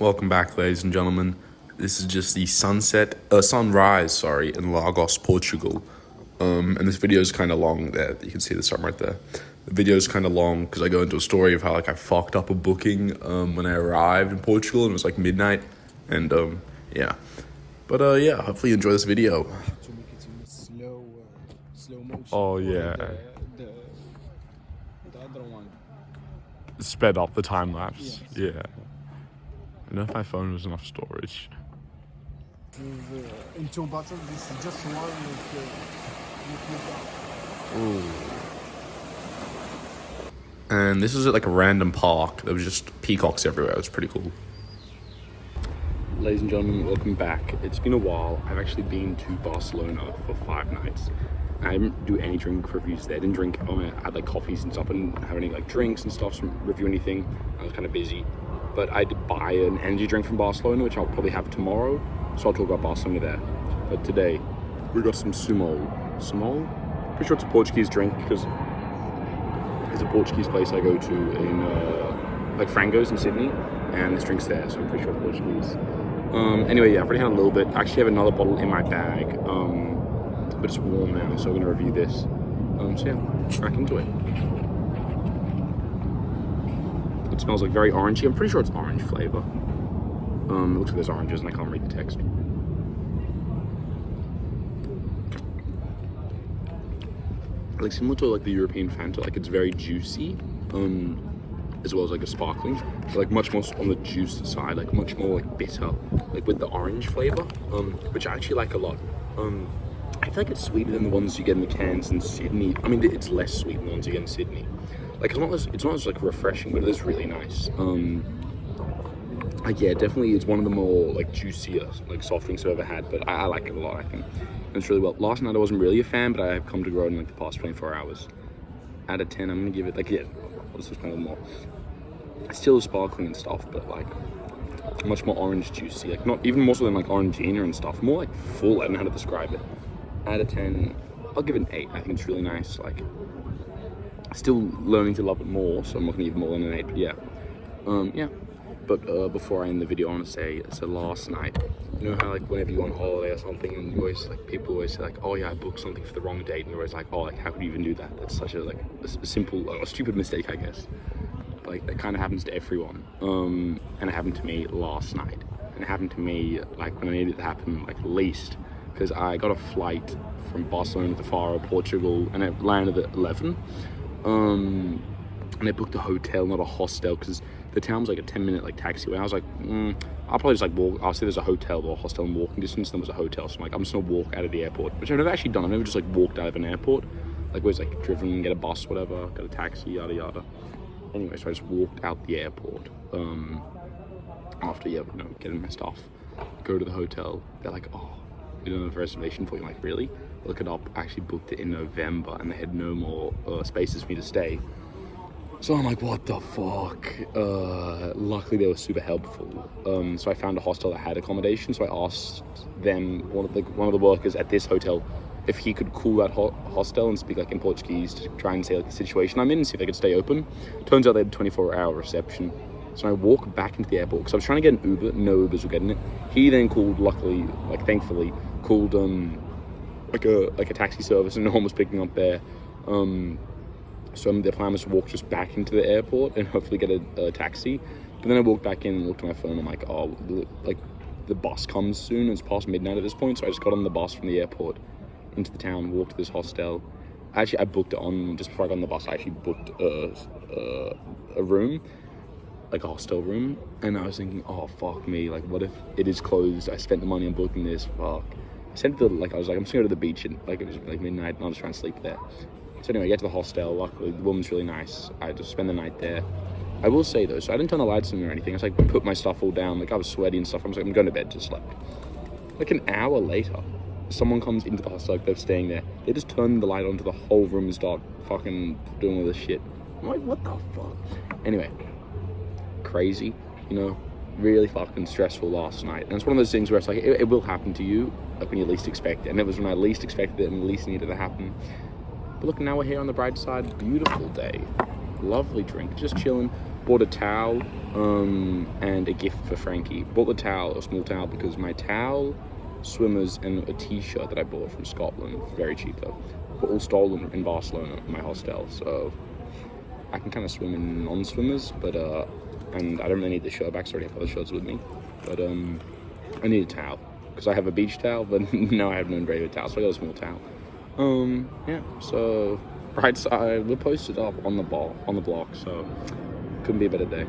Welcome back, ladies and gentlemen. This is just the sunrise, in Lagos, Portugal. And this video is kind of long there. You can see the sun right there. The video is kind of long because I go into a story of how I fucked up a booking when I arrived in Portugal and it was midnight. And yeah. But hopefully you enjoy this video. To make it in slow motion. Oh yeah. The other one. Sped up the time lapse. Yeah. I don't know if my phone was enough storage. In two bottles, this is just one with And this was at a random park. There was just peacocks everywhere. It was pretty cool. Ladies and gentlemen, welcome back. It's been a while. I've actually been to Barcelona for 5 nights. I didn't do any drink reviews there. I didn't drink. I had coffees and stuff. I didn't have any drinks and stuff to review anything. I was kind of busy. But I did buy an energy drink from Barcelona, which I'll probably have tomorrow. So I'll talk about Barcelona there. But today, we got some Sumol. Sumol? Pretty sure it's a Portuguese drink because it's a Portuguese place I go to in Frango's in Sydney. And this drink's there, so I'm pretty sure it's Portuguese. Anyway, yeah, I've already had a little bit. I actually have another bottle in my bag. But it's warm now, so I'm going to review this. So yeah, back into it. It smells very orangey. I'm pretty sure it's orange flavor. It looks like there's oranges and I can't read the text. Similar to the European Fanta, it's very juicy, as well as a sparkling. So, much more on the juice side, much more bitter, with the orange flavor, which I actually like a lot. I feel it's sweeter than the ones you get in the cans in Sydney. I mean, it's less sweet than the ones you get in Sydney. It's not as refreshing, but it is really nice. Yeah, definitely it's one of the more juicier soft drinks I've ever had, but I like it a lot. I think it's really well. Last night I wasn't really a fan, but I have come to grow in the past 24 hours. Out of 10, I'm gonna give it I'll just explain a little more. It's still sparkling and stuff, but much more orange juicy. Not even more so than Orangina and stuff. More full. I don't know how to describe it. Out of 10, I'll give it an 8. I think it's really nice. Still learning to love it more, so I'm not gonna give it more than an 8. But yeah, yeah. But before I end the video, I want to say, so last night, you know how whenever you go on holiday or something, and you always people always say oh yeah, I booked something for the wrong date, and you're always oh how could you even do that? That's such a a simple, a stupid mistake, I guess. That kind of happens to everyone. And it happened to me last night, and it happened to me when I needed it to happen least, because I got a flight from Barcelona to Faro, Portugal, and it landed at 11. And I booked a hotel, not a hostel, because the town was a 10-minute taxi away. I was I'll probably just walk. I'll see there's a hotel or a hostel in walking distance, and there was a hotel. So I'm just gonna walk out of the airport, which I've never actually done. I've never just walked out of an airport, where it's driven, get a bus, whatever, get a taxi, yada yada. Anyway, so I just walked out the airport. After getting my stuff, go to the hotel. They're oh, we don't have a reservation for you. Really? Look it up. I actually booked it in November, and they had no more spaces for me to stay. So I'm what the fuck? Luckily they were super helpful. So I found a hostel that had accommodation. So I asked them, one of the workers at this hotel, if he could call that hostel and speak in Portuguese to try and say the situation I'm in and see if they could stay open. Turns out they had a 24-hour reception. So I walked back into the airport because I was trying to get an Uber. No Ubers were getting it. He then called, luckily, thankfully, called a taxi service, and no one was picking up there. So the plan was to walk just back into the airport and hopefully get a taxi. But then I walked back in and looked at my phone. I'm oh, the bus comes soon. It's past midnight at this point. So I just got on the bus from the airport into the town, walked to this hostel. Actually, I booked it on, just before I got on the bus, I actually booked a room, a hostel room. And I was thinking, oh, fuck me. What if it is closed? I spent the money on booking this. Fuck. I said to I was I'm just gonna go to the beach, and it was midnight, and I'll just try and sleep there. So anyway, I get to the hostel. Luckily, the woman's really nice. I just spend the night there. I will say though, so I didn't turn the lights on or anything. I just put my stuff all down. I was sweaty and stuff. I was I'm going to bed, just slept. An hour later, someone comes into the hostel, they're staying there. They just turn the light on to the whole room and start fucking doing all this shit. I'm what the fuck? Anyway, crazy, really fucking stressful last night. And it's one of those things where it's it will happen to you, when you least expect it. And it was when I least expected it and least needed it to happen. But look, now we're here on the bright side. Beautiful day. Lovely drink. Just chilling. bought a towel, and a gift for Frankie. Bought the towel, a small towel, because my towel, swimmers, and a t-shirt that I bought from Scotland, very cheap though, were all stolen in Barcelona, my hostel, so I can kind of swim in non-swimmers, but, and I don't really need the shirt back, so I already have other shirts with me, but, I need a towel, because I have a beach towel, but now I have no regular towel, so I got a small towel. Yeah, so, bright side, we're posted up on the block, so couldn't be a better day.